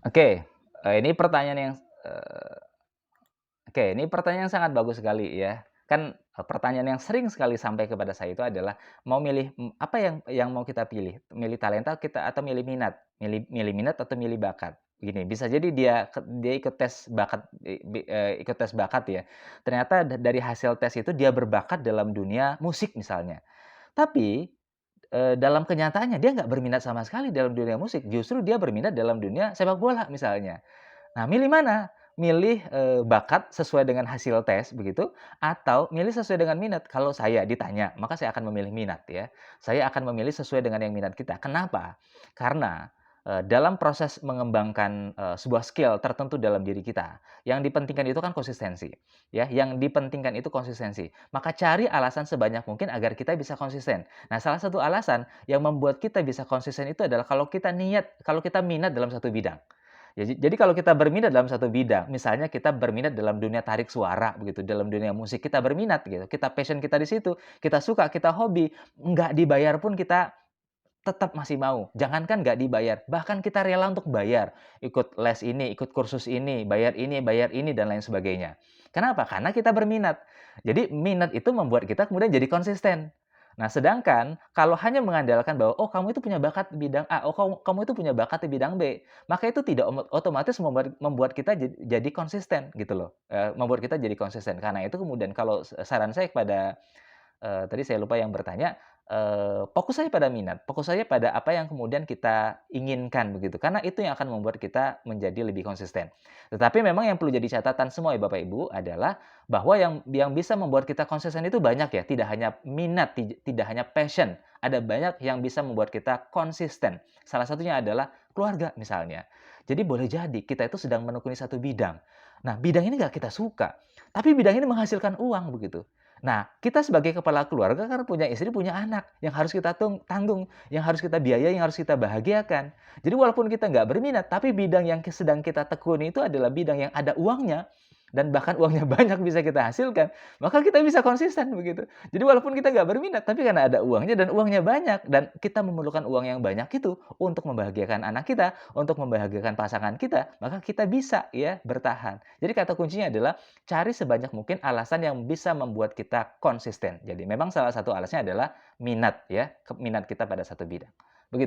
Oke, ini pertanyaan yang, eee, oke, ini pertanyaan yang sangat bagus sekali ya. Kan, pertanyaan yang sering sekali sampai kepada saya itu adalah mau milih, apa yang mau kita pilih? Milih talenta kita atau milih minat? Milih milih minat atau milih bakat? Gini, bisa jadi dia ikut tes bakat, ikut tes bakat ya. Ternyata dari hasil tes itu dia berbakat dalam dunia musik misalnya. Tapi, dalam kenyataannya dia nggak berminat sama sekali dalam dunia musik, justru dia berminat dalam dunia sepak bola misalnya. Nah, milih mana? Milih, bakat sesuai dengan hasil tes begitu, atau milih sesuai dengan minat? Kalau saya ditanya, maka saya akan memilih minat ya. Saya akan memilih sesuai dengan yang minat kita. Kenapa? Karena, dalam proses mengembangkan, sebuah skill tertentu dalam diri kita, yang dipentingkan itu kan konsistensi, ya, yang dipentingkan itu konsistensi. Maka cari alasan sebanyak mungkin agar kita bisa konsisten. Nah, salah satu alasan yang membuat kita bisa konsisten itu adalah kalau kita minat dalam satu bidang. Jadi kalau kita berminat dalam satu bidang, misalnya kita berminat dalam dunia tarik suara begitu, dalam dunia musik kita berminat gitu, kita passion kita di situ, kita suka, kita hobi, nggak dibayar pun kita tetap masih mau. Jangankan nggak dibayar, bahkan kita rela untuk bayar, ikut les ini, ikut kursus ini, bayar ini, dan lain sebagainya. Kenapa? Karena kita berminat. Jadi minat itu membuat kita kemudian jadi konsisten. Nah, sedangkan kalau hanya mengandalkan bahwa, "Oh, kamu itu punya bakat di bidang A, oh, kamu itu punya bakat di bidang B," maka itu tidak otomatis membuat kita jadi konsisten gitu loh, membuat kita jadi konsisten. Karena itu kemudian kalau saran saya kepada, tadi saya lupa yang bertanya, fokus saja pada minat, fokus saja pada apa yang kemudian kita inginkan begitu, karena itu yang akan membuat kita menjadi lebih konsisten. Tetapi memang yang perlu jadi catatan semua ya Bapak Ibu adalah bahwa yang bisa membuat kita konsisten itu banyak ya, tidak hanya minat, tidak hanya passion, ada banyak yang bisa membuat kita konsisten. Salah satunya adalah keluarga misalnya. Jadi boleh jadi kita itu sedang menekuni satu bidang. Nah, bidang ini nggak kita suka, tapi bidang ini menghasilkan uang begitu. Nah, kita sebagai kepala keluarga kan punya istri, punya anak yang harus kita tanggung, yang harus kita biayai, yang harus kita bahagiakan. Jadi walaupun kita nggak berminat, tapi bidang yang sedang kita tekuni itu adalah bidang yang ada uangnya, dan bahkan uangnya banyak bisa kita hasilkan, maka kita bisa konsisten begitu. Jadi walaupun kita nggak berminat, tapi karena ada uangnya dan uangnya banyak, dan kita memerlukan uang yang banyak itu untuk membahagiakan anak kita, untuk membahagiakan pasangan kita, maka kita bisa ya bertahan. Jadi kata kuncinya adalah cari sebanyak mungkin alasan yang bisa membuat kita konsisten. Jadi memang salah satu alasnya adalah minat ya, minat kita pada satu bidang. Begitu.